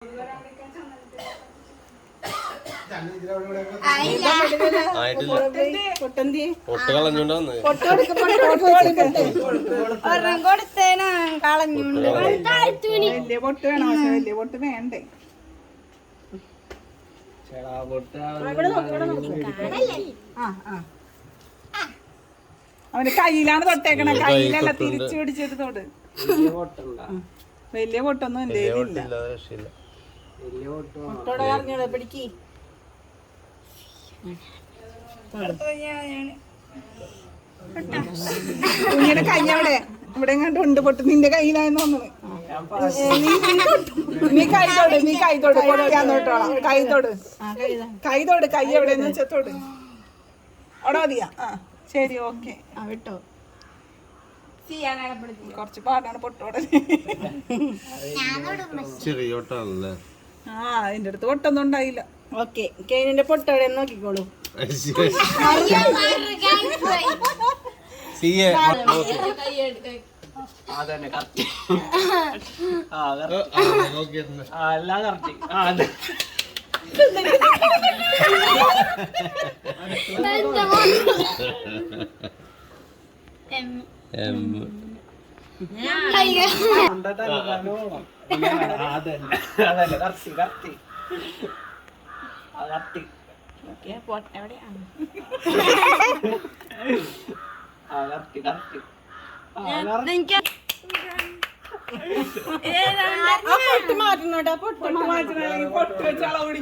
വലിയ പൊട്ട് വേണോ? വലിയ പൊട്ട് വേണ്ടേ? അവന് കയ്യിലാണ് തൊട്ടേക്കണ, കയ്യിലല്ല തിരിച്ചു പിടിച്ചിട്ട് തൊട്. വലിയ പൊട്ടൊന്നും എന്റെ പിടിക്ക്. കുഞ്ഞിന്റെ കൈ അവിടെ ഇവിടെ കണ്ടുണ്ട് പൊട്ട്. നിന്റെ കയ്യിലായെന്ന് തോന്നുന്നു. നീ കൈ തൊട് കൊടുക്കാൻ തൊട്ടോളാം. കൈ തൊട് കൈ എവിടെയെന്ന് വെച്ചാ തൊട്. അവിടെ മതിയാ? ശരി, ഓക്കെ. വിട്ടോ. കൊറച്ച് പാടാണ് പൊട്ടോടെ. അതിന്റെ അടുത്ത് പൊട്ടൊന്നും ഉണ്ടായില്ല. ഓക്കെ, കേനിന്റെ പൊട്ടോടെ നോക്കിക്കോളൂ.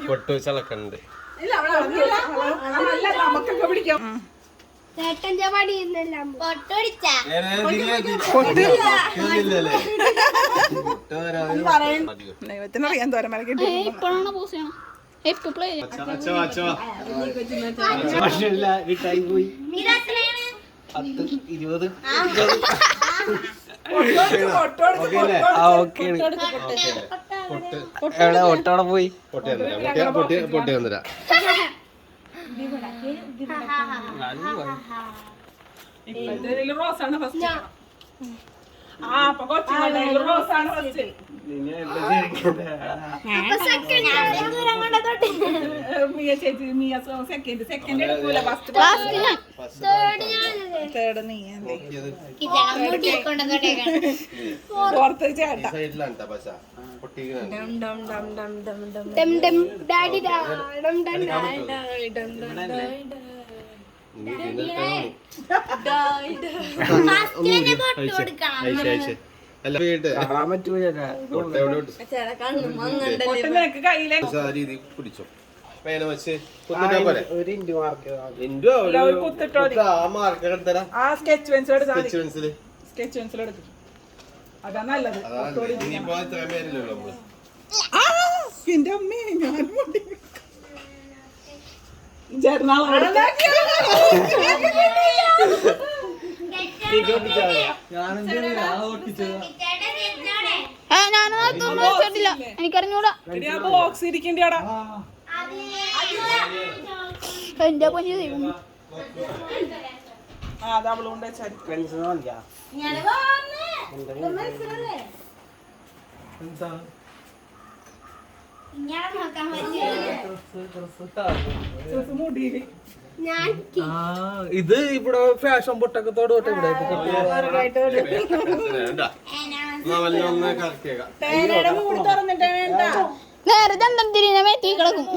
പൊട്ട് വെച്ചളക്കണ്ട്. നമുക്കൊക്കെ പിടിക്കാം. ദൈവത്തിനറിയാൻ തോരം മരക്കിട്ട് ഒട്ടോടെ പോയി പൊട്ടി വന്നിരാ. റോസാണ് ഫസ്റ്റ്. അപ്പൊ കൊച്ചിന്റെ റോസാണ് ഫസ്റ്റ്. മിയ ചേച്ചി സെക്കൻഡ് എടുക്കൂല. ഫസ്റ്റ് തേർഡ് നീ പുറത്ത് ചേട്ടാ. പിടിച്ചോ. അതാ നല്ലത്. എന്റെ അമ്മേ, ഞാൻ എനിക്കറിഞ്ഞൂടാ. ബോക്സ് ഇരിക്കണ്ടാ. എന്റെ പൊന്നു അതവളുണ്ട്. ഇത് ഇവിടെ ഫാഷൻ പൊട്ടക്കത്തോട് തൊട്ട് ഇവിടെ നേരെ ചന്തം തിരിഞ്ഞ മേത്തി കിടക്കും.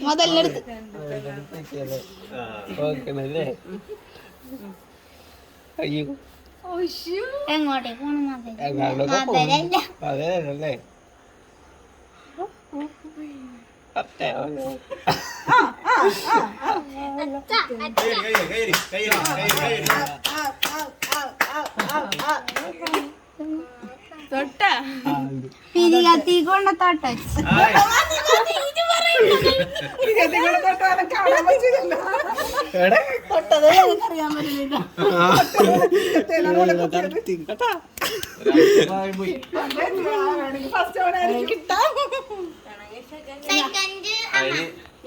മുതലെടുത്ത് അയ്യോ എങ്ങോട്ടേ പോണം? അതെല്ലേ തൊട്ട പിരികത്തി കൊണ്ട് തൊട്ട തൊട്ടത് അറിയാൻ പറ്റില്ല. വേണമെങ്കിൽ ഫസ്റ്റ് അവനായിരിക്കും കിട്ടാം.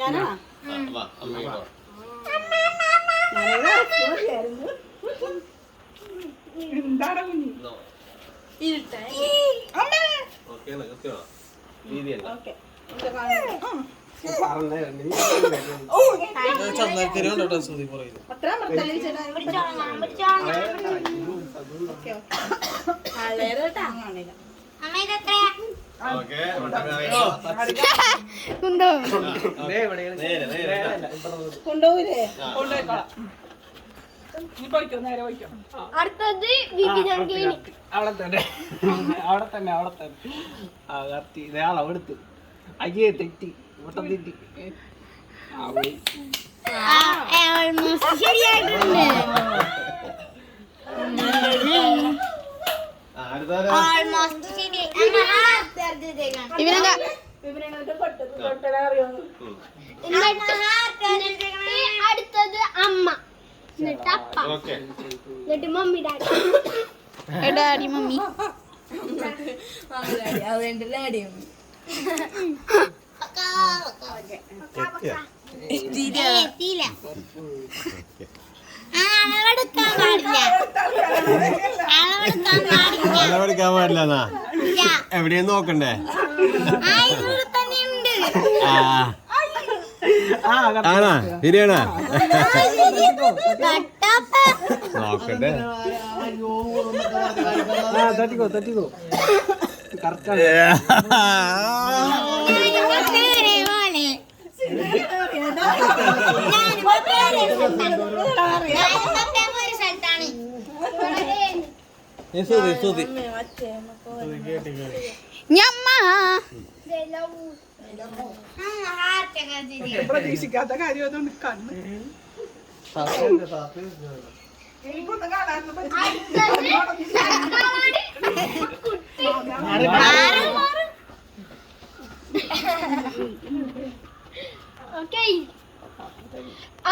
ഞാനാ എന്താണ് കുഞ്ഞി ഓക്കെ കൊണ്ടുപോയില്ലേ കൊണ്ടുപോയിക്കോളാം. നീ പോയിക്കോ, നേരെ പോയിക്കോ. അടുത്തത് അവിടെ തന്നെ ആ കത്തി അളവെടുത്ത് അയ്യേ തെറ്റി ഓട്ടം തെറ്റി ശരിയായിട്ടുണ്ട്. അടുത്തത് അമ്മ, എന്നിട്ട് അപ്പ, എന്നിട്ട് മമ്മി ഡാഡി മമ്മി. അളവെടുക്കാൻ പാടില്ല. എവിടെയും നോക്കണ്ടേ? ആണാ ശരിയാണാ നോക്കട്ടെ. തട്ടിക്കോ തട്ടിക്കോ പ്രതീക്ഷിക്കാത്ത കാര്യം അതുകൊണ്ട് കണ്ണ് എനിക്കൊന്നും കാണാനൊന്നും പറ്റില്ല.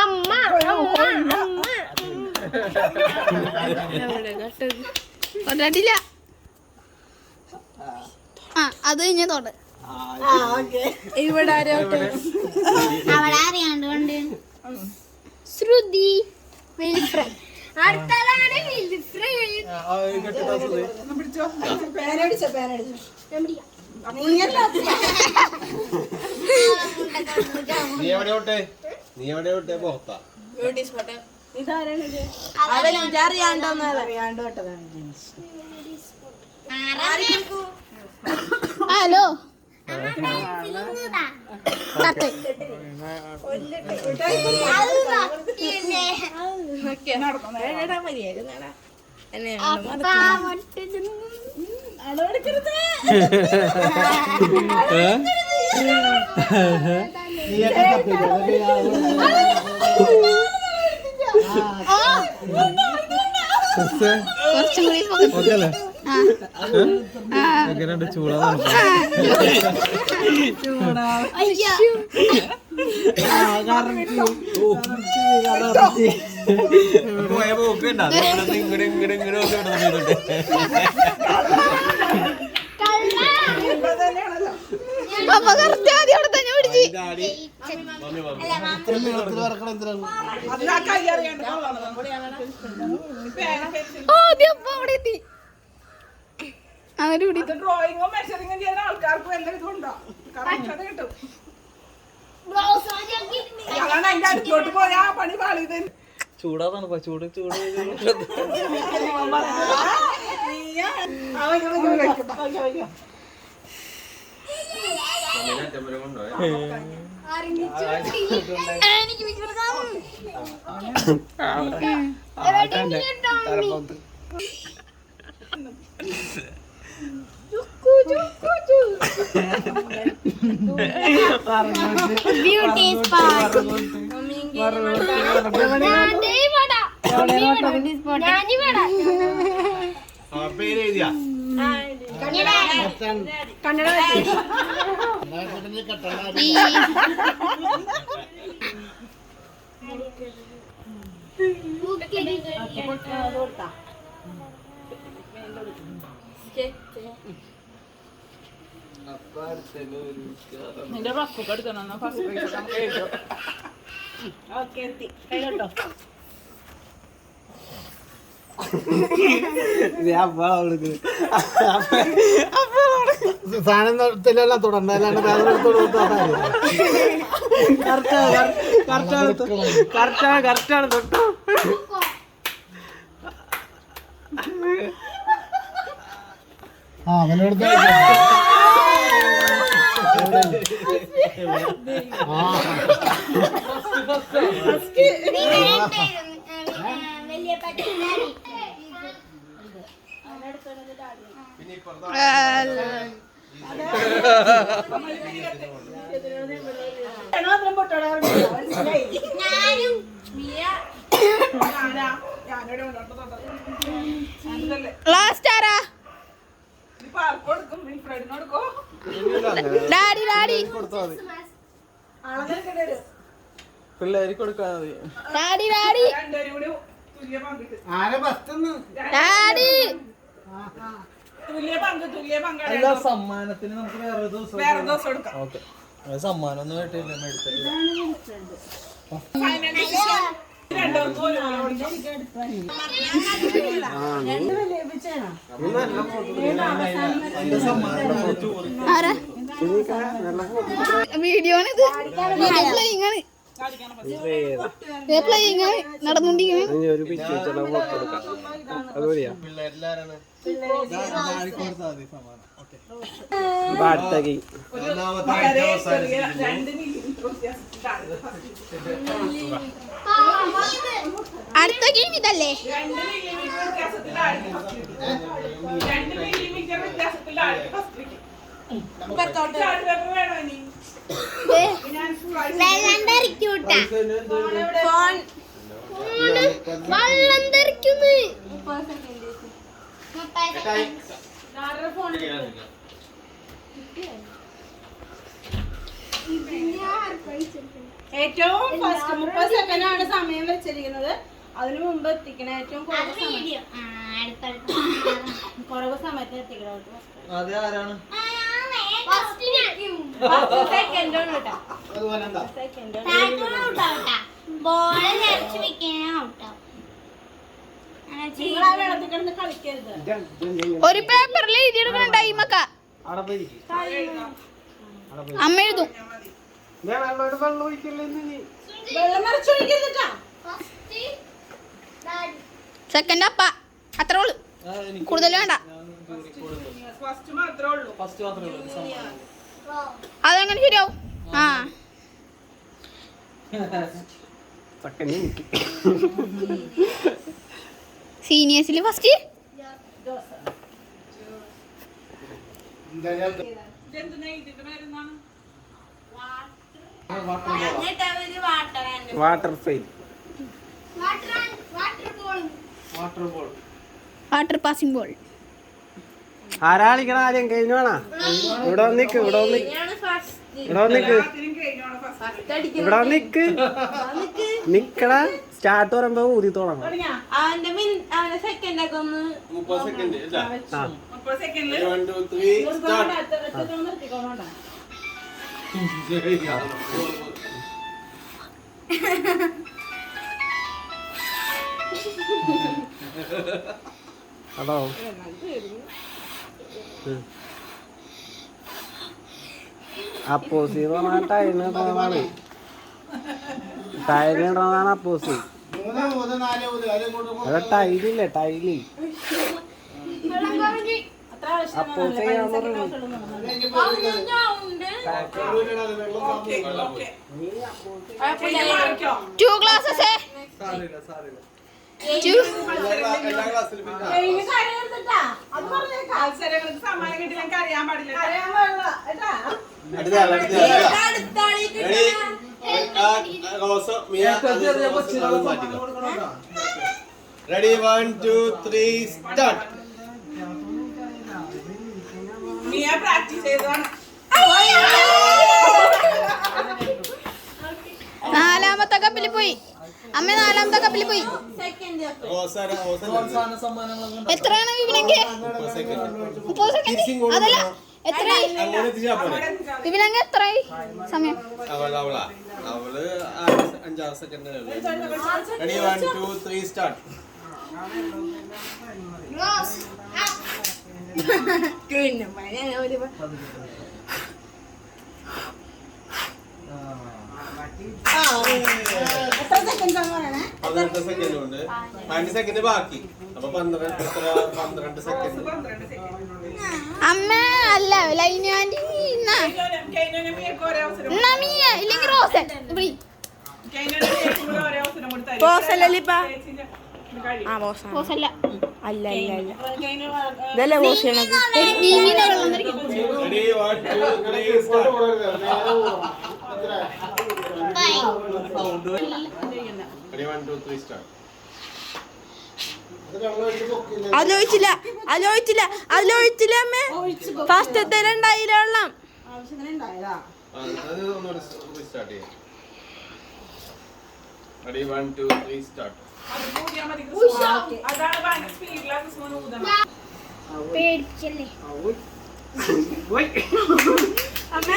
അമ്മ തൊട്ടില്ല. ആ അത് കഴിഞ്ഞ തൊട്ട് ഇവിടെ അവളെ അറിയാണ്ട് കൊണ്ട് ശ്രുതി വിൽഫ്രഡ്. അടുത്തതാണ് വിൽഫ്രഡ്. പിടിച്ചോ. പേനടിച്ചോ നീ എവിടെ വിട്ടേ? നീ എവിടെ വിട്ടേ? പോത്താ ഹലോ കുറച്ചും കൂടി പപ്പ കറക്റ്റ് ആദ്യം അവിടെ തന്നെ പിടിച്ച് ആദ്യം അപ്പ അവിടെ എത്തി. അങ്ങനെ പിടി. ഡ്രോയിങ്ങോ മെഷറിങ്ങോ ചെയ്യുന്ന ആൾക്കാർക്ക് വല്ല ഇതുണ്ടോ? കറക്റ്റ് കിട്ടും. അതാണ് അതിന്റെ അടുത്തോട്ട് പോയാ പണി പാളിയത്. ചൂടാതാണ് ചൂട് ചൂട് ബ്യൂട്ടി സ്പോട്ട്. പേരെഴുതിയാ നിന്റെ റഫൊക്കെ എടുക്കണം ഫസ്റ്റ് പ്രൈസ് നമുക്ക് എഴുതാം. ഓക്കെ എത്തി കൈ കേട്ടോ. സാധനത്തിലെല്ലാം തുടർന്ന് അല്ലാണ്ട് കറക്റ്റാണ് തൊട്ടോ. അവനോട് ലാസ്റ്റ് ആരാ? ഡാഡി ഡാഡി പിള്ളേർക്ക് കൊടുക്കാൻ മതി. ഡാഡി ഡാഡി ആരെ ബസ്ന്ന് ഡാഡി തുല്യ പങ്കാളി എല്ലാ സമ്മാനത്തിന് നമുക്ക് വേറെ വേറെ ദിവസം എടുക്കാം. ഓക്കെ. സമ്മാനം ഒന്നും കേട്ടില്ല, എടുത്തില്ല. ഫൈനൽ ഡിസിഷൻ രണ്ടോർക്കും ആരാ? വീഡിയോ ആണ് ഇത്. പ്ലേയിങ് ആണ്, പ്ലേയിങ് ആണ് നടന്നുകൊണ്ടിരിക്കുന്നത്. പിള്ളേരെല്ലാരാണ് അടുത്ത ഗെയിം ഇതല്ലേ? 2 മില്ലിമീറ്റർ വ്യത്യാസത്തിലാണ് ഫസ്റ്റ് ഏറ്റവും ഫസ്റ്റ് 30 സെക്കൻഡാണ് സമയം വെച്ചിരിക്കുന്നത്. അതിനു മുമ്പ് എത്തിക്കണം. ഏറ്റവും കുറവ് സമയത്ത് എത്തിക്കണം. അത് ആരാണ്? വെള്ളത്തിൽ കിടന്ന് കളിക്കരുത്. ഒരു പേപ്പറിൽ എഴുതിയെടുക്കണം ടൈമൊക്കെ. അമ്മ എഴുതും. വെള്ളം നിറച്ചൊഴിക്കരുത്. സെക്കൻഡ് അപ്പ അത്ര ഉള്ളു, കൂടുതൽ വേണ്ട. ഫസ്റ്റ് മാത്രമേ ഉള്ളൂ. ഫസ്റ്റ് മാത്രമേ ഉള്ളൂ സമ്മാനം. അതെങ്ങനെ ശരിയാവും? ആ സീനിയേഴ്സിൽ first water fail water passing ball. ആരാളിക്കണ ആദ്യം കഴിഞ്ഞോണാ? ഇവിടെ വന്നിക്ക് നിക്കട സ്റ്റാർട്ട് പറയുമ്പോ ഊതി തുടങ്ങണം. അവന്റെ സെക്കൻഡ് ഒക്കെ ഒന്ന് 30 സെക്കൻഡ് 30 സെക്കൻഡിൽ 1 2 3 സ്റ്റാർട്ട്. നിർത്തിക്കോളാം. അതോ അപ്പോസി പറഞ്ഞാൽ ടൈലിടണതാണ്. ടൈലിടണതാണ് അപ്പോസി. അത് ടൈലില്ലേ ടൈല് അപ്പോസി ടു ക്ലാസ്സസ് എല്ലാ ക്ലാസ്സിലും മത്സരങ്ങൾക്ക് സമ്മാനം കിട്ടി ഞങ്ങൾക്ക് അറിയാൻ പാടില്ല. Ready 1 2 3 start. മിയ പ്രാക്ടീസ് ചെയ്തതാണ്. നാലാമത്തെ കപ്പിൽ പോയി. അമ്മ നാലാമത്തെ കപ്പിൽ പോയി. സെക്കൻഡ് പ്രോത്സാഹന സമ്മാനങ്ങളൊക്കെ ഉണ്ട്. എത്രയാണ് വിപിനങ്ക? 30 സെക്കൻഡ് 30 സെക്കൻഡ്. അതല്ല എത്രയായി അങ്ങനെ എത്തിച്ചാ പോലെ വിപിനങ്ക? എത്രയായി സമയം? അവള് 5-6 സെക്കൻഡ്. Ready 1 2 3 start. എത്ര സെക്കൻഡ് ആണ് പറയണേ? 18 സെക്കൻഡ് ഉണ്ട്. 5 സെക്കൻഡ് ബാക്കി. അപ്പൊ 12 സെക്കൻഡ്. അമ്മ അല്ല ലൈനു ആന്റി മിയ ഇല്ലെങ്കിൽ റോസൻ റോസല്ല അല്ല അല്ല അല്ല ഇതല്ലേ വാഷ് ചെയ്യണത്. നീവിനെ വെള്ളം തരിക. Ready 1 2 3 start. Ready 1 2 3 start. ആലോചിച്ചില്ല അമ്മേ. ഫസ്റ്റത്തെ 2000 വെള്ളം ആവശ്യത്തിന് ഉണ്ടായതാ. അത് ഒന്നുകൂടി സ്റ്റാർട്ട് ചെയ്യാം. Ready 1 2 3 start. പേടിച്ചല്ലേ അമ്മേ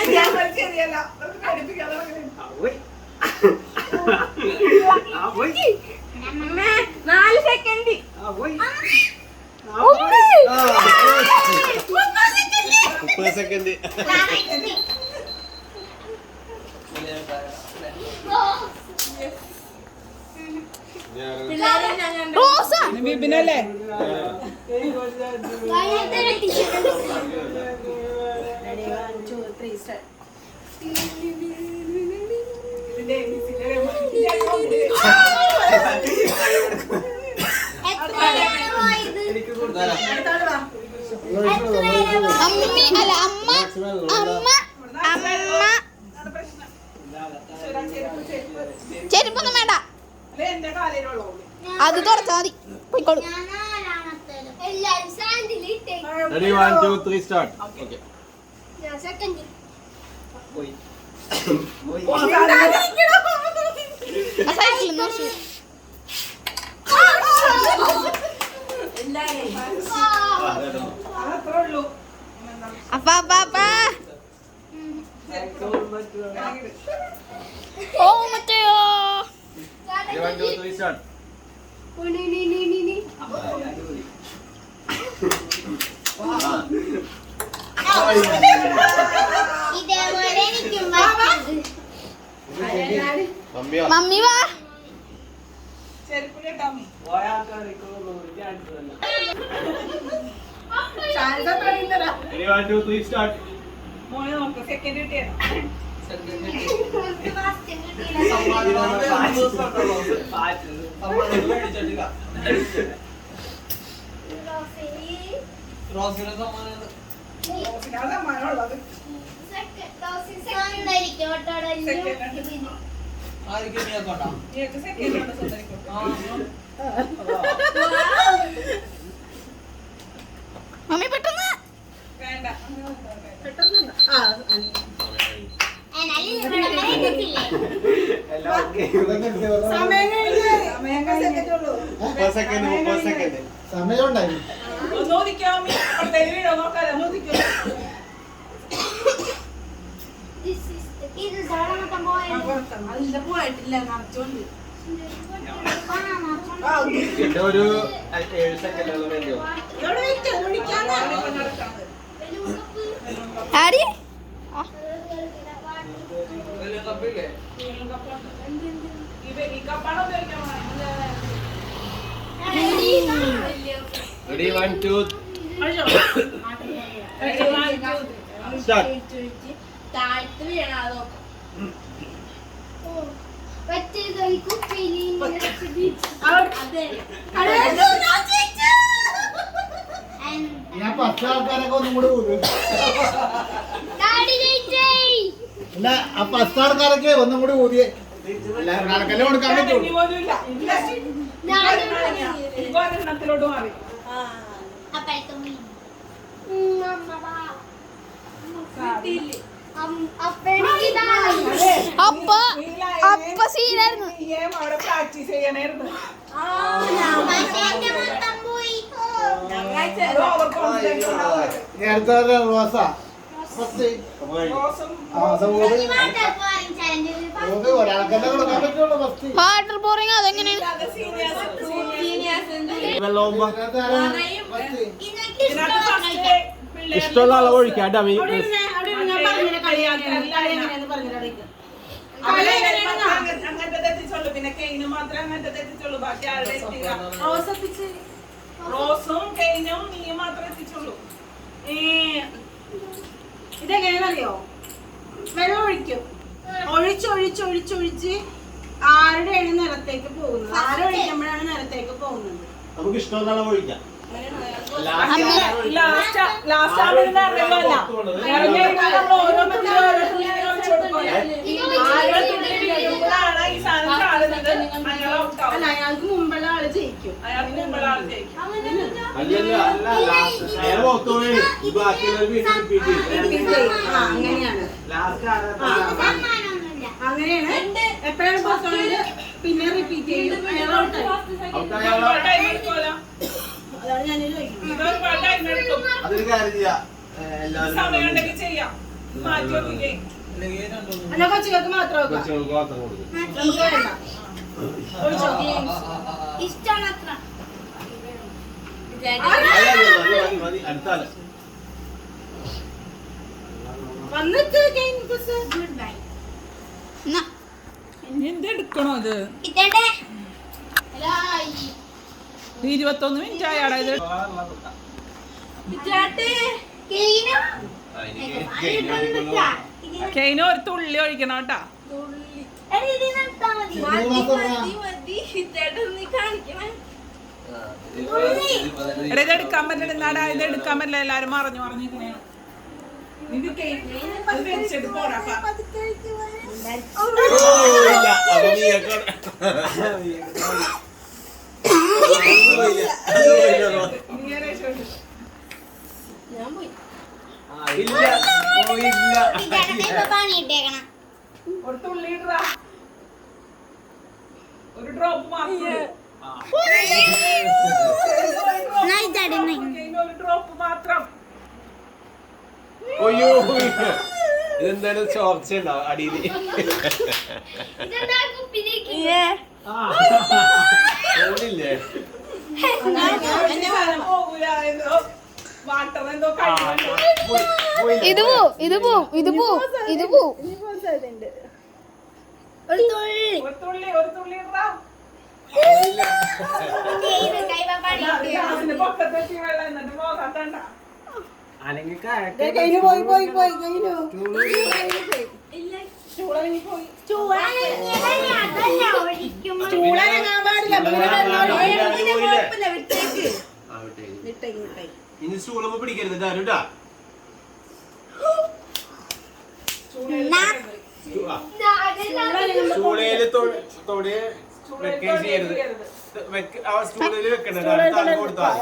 4 സെക്കൻഡ്. 30 സെക്കൻഡ്. റോസ വിപിനല്ലേ? അമ്മി അല്ല അമ്മ അമ്മ അമ്മ ചെരുപ്പൊന്നും വേണ്ട, അത് തുടച്ചാ മതി. പോയിക്കോളൂ. Ready 1 2 3 start. ഓക്കേ. ആ സൈക്കിളിൽ നോച്ചു. അപ്പ ഓ മറ്റേയോ 1 2 3 സ്റ്റാർട്ട്. മമ്മി വാ. Ready 1 2 3 start. റോസിന് സമ്മാനം ആയിരിക്കും നീ ആക്കോട്ടാ. മമ്മി പെട്ടെന്ന് സെക്കൻഡ്. സമയം ഉണ്ടായി. ഒരു 7 സെക്കൻഡ് വേണ്ടിയോ? ആടി കപ്പില്ലേ? Ready 1 2 start. താഴ്ത്തു വീണാതോ ഞാൻ 10 ആൾക്കാരൊക്കെ ഒന്നും കൂടെ കൂടും. അല്ല ആ 10 ആൾക്കാരൊക്കെ ഒന്നും കൂടി ഊതിയേ. കണക്കെല്ലാം കൊടുക്കാൻ പറ്റുള്ളൂ. അപ്പ സീനായിരുന്നു. അവിടെ പ്രാക്ടീസ് ചെയ്യണായിരുന്നു. അടുത്ത റോസ ഫസ്റ്റ് ഒരാൾക്കെല്ലാം കൊടുക്കാൻ പറ്റുള്ളൂ ഫസ്റ്റ്. വാട്ടർ ബോറിങ് അതെങ്ങനെയാണ്? ഇഷ്ടമുള്ള അളവ് ഒഴിക്കാം ഡമി. അങ്ങനത്തെ തെറ്റിച്ചുള്ളൂ. പിന്നെ കെയിനും മാത്രമേ അങ്ങനത്തെ തെറ്റിച്ചുള്ളൂ. ബാക്കി ആരുടെ റോസും കെയിനും നീയും മാത്രമേ എത്തിച്ചുള്ളൂ. ഇതെങ്ങനെയാണെന്നറിയോ? വെള്ളം ഒഴിക്കും. ഒഴിച്ച് ആരുടെയാണ് നിലത്തേക്ക് പോകുന്നത്? ആരൊഴിക്കുമ്പോഴാണ് നിലത്തേക്ക് പോകുന്നത്? നമുക്ക് ഇഷ്ടമുള്ള അളവ് ഒഴിക്കാം. ലാസ്റ്റ് ആവുന്ന അറിവല്ല. ഈ സാധനം കാണുന്നത് അല്ല, അയാൾക്ക് മുമ്പുള്ള ആള് ജയിക്കും. അയാൾക്ക് മുമ്പുള്ള ആൾ ജയിക്കും. അങ്ങനെയാണ്. എപ്പോഴാണ് പുറത്തുള്ളത് പിന്നെ റിപ്പീറ്റ് ചെയ്യും. അയാൾ ഔട്ടായി. അതാണ് ഞാൻ ചോദിക്കുന്നത്. അതൊരു കാര്യം ചെയ്യാം. സമയം ഉണ്ടെങ്കിൽ ചെയ്യാം. മാറ്റി വെക്കില്ലേ? അല്ല, കൊച്ചുകൾക്ക് മാത്രം വെക്കാം. കൊച്ചുങ്ങൾക്ക് മാത്രം കൊടുക്കും. നമുക്ക് വേണ്ട. ഒഴിച്ചോ. മതി അടുത്താല്. വന്നിട്ട് ഗെയിം ബസ് ഗുഡ് ബൈ. എന്തെടുക്കണോ ഇത്? 21 മിനിറ്റ് ആയാടാ ഇത്. കെയിന് ഒരു തുള്ളി ഒഴിക്കണം കേട്ടാ. എടാ ഇത് എടുക്കാൻ പറ്റില്ല. ഇത് എടുക്കാൻ പറ്റില്ല. എല്ലാരും മറിഞ്ഞിരിക്കണേ. അത് വെച്ചിട്ട് പോരാ. ഒരു തുള്ളി ഇടാ. ഒരു ഡ്രോപ്പ് മാത്രം. ഒരു ഡ്രോപ്പ് മാത്രം. ഇതെന്തായാലും ചോർച്ച ഉണ്ടാവും അടിയിൽ. വാട്ടർ എന്തോ കഴിയുന്നുണ്ട്. ഇത് പോവും. ഒരു തുള്ളി ഇടാ. ഗ്ലാസിന്റെ പൊക്കത്തെത്തി വെള്ളം എന്നിട്ട് പോകാത്തണ്ട. ഇനി സ്റ്റൂളുമ്പോ പിടിക്കരുത് ആരുട്ടാ. സ്റ്റൂളയില് തൊടി വെക്കുകയും ചെയ്യരുത്. സ്റ്റൂളില് വെക്കണ്ട. കൊടുത്താൽ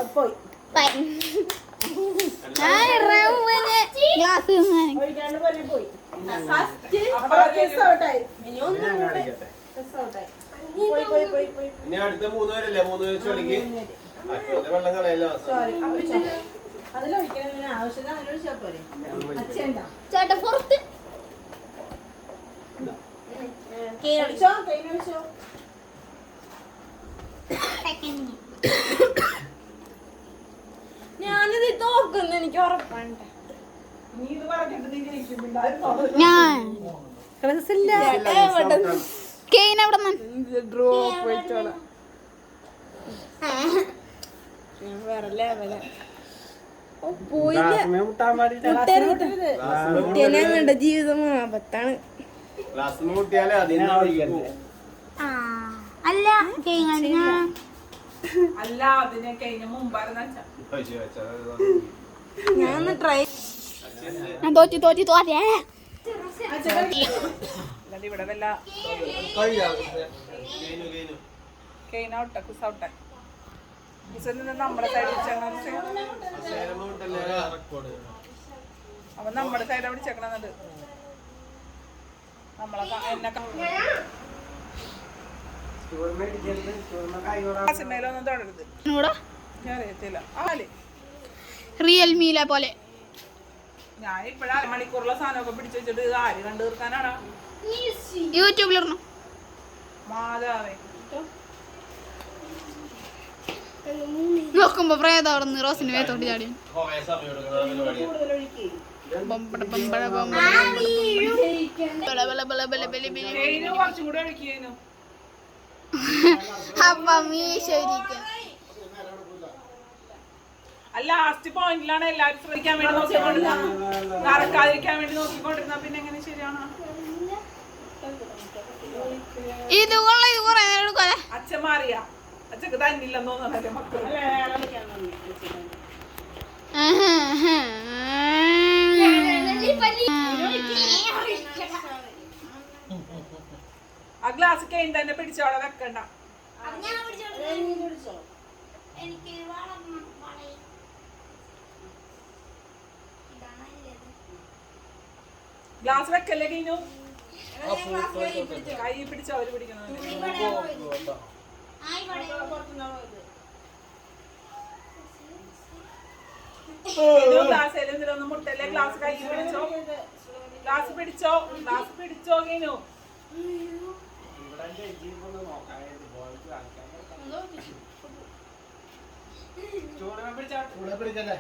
ഇനി അടുത്ത 3 പേരല്ലേ 3 പേര് ചൊല്ലിക്ക് വെള്ളം കളയല്ലോ. ചേട്ടാ പുറത്ത് ഞാനിത് തോക്കുന്നു, എനിക്ക് ഉറപ്പാണ്. നീ ഇത് പറഞ്ഞിട്ട് നീ ജയിക്കുന്നുണ്ടായിരുന്നു. ഞാൻ കെയിൻ അവിടെ ഡ്രോപ്പ് വെച്ചോളാം. വേറെ ലെവല ജീവിതം ആപത്താണ്. മുട്ടിയാലേ അതിന് അല്ല അല്ല അതിനെ കഴിഞ്ഞ മുമ്പായിരുന്നു ഞാൻ ട്രൈ ഞാൻ തോറ്റി ഇവിടെ വല്ല കെയിൻ ഔട്ടാ കുസ് ഔട്ടാ. നമ്മുടെ സൈഡ് അപ്പൊ നമ്മുടെ സൈഡ് പിടിച്ചേക്കണത് നമ്മളെ എന്നെ മേലൊന്നും തൊടരുത്. ഞാൻ അറിയത്തില്ല. ആല് റിയൽമിയിലെ പോലെ ഞാൻ ഇപ്പഴാ അരമണിക്കൂറുള്ള സാധനമൊക്കെ പിടിച്ചു വെച്ചിട്ട് ഇത് ആര് കണ്ടു തീർക്കാനാടാ? യൂട്യൂബിലിടണം. മാതാവേ നോക്കുമ്പോ പ്രേതം അവിടെ നിന്ന് റോസിന് വേത്തോട്ട് ചാടി. കുറേ സമയം എടുക്കുന്ന പരിപാടിയാണ്. ഏനു കുറച്ചും കൂടെ ഒഴിക്കേനു. അപ്പം ഈശ്വരിക്കും ലാസ്റ്റ് പോയിന്റിലാണ് എല്ലാരും ശ്രദ്ധിക്കാൻ വേണ്ടി നോക്കിക്കൊണ്ടിരുന്നത്. നടക്കാതിരിക്കാൻ വേണ്ടി നോക്കിക്കൊണ്ടിരുന്ന പിന്നെ എങ്ങനെ ശരിയാണ്? ഇത് കൊള്ള ഇത് കൊറേ നേരം എടുക്കാതെ അച്ഛൻ മാറിയ അച്ഛക്ക് തന്നില്ലെന്ന് തോന്നണല്ലേ മക്കള്. ആ ഗ്ലാസ് കഴിഞ്ഞ് തന്നെ പിടിച്ചോടെ വെക്കണ്ട. ഗ്ലാസ് വെക്കല്ലേ കഴിഞ്ഞു. കൈ പിടിച്ച് അവര് പിടിക്കണം. ഗ്ലാസ് എന്തിനൊന്നും മുട്ടല്ലേ. ഗ്ലാസ് കൈ പിടിച്ചോ. ഗ്ലാസ് പിടിച്ചോ. ഗ്ലാസ് പിടിച്ചോ കഴിഞ്ഞു. പിടിച്ചല്ലേ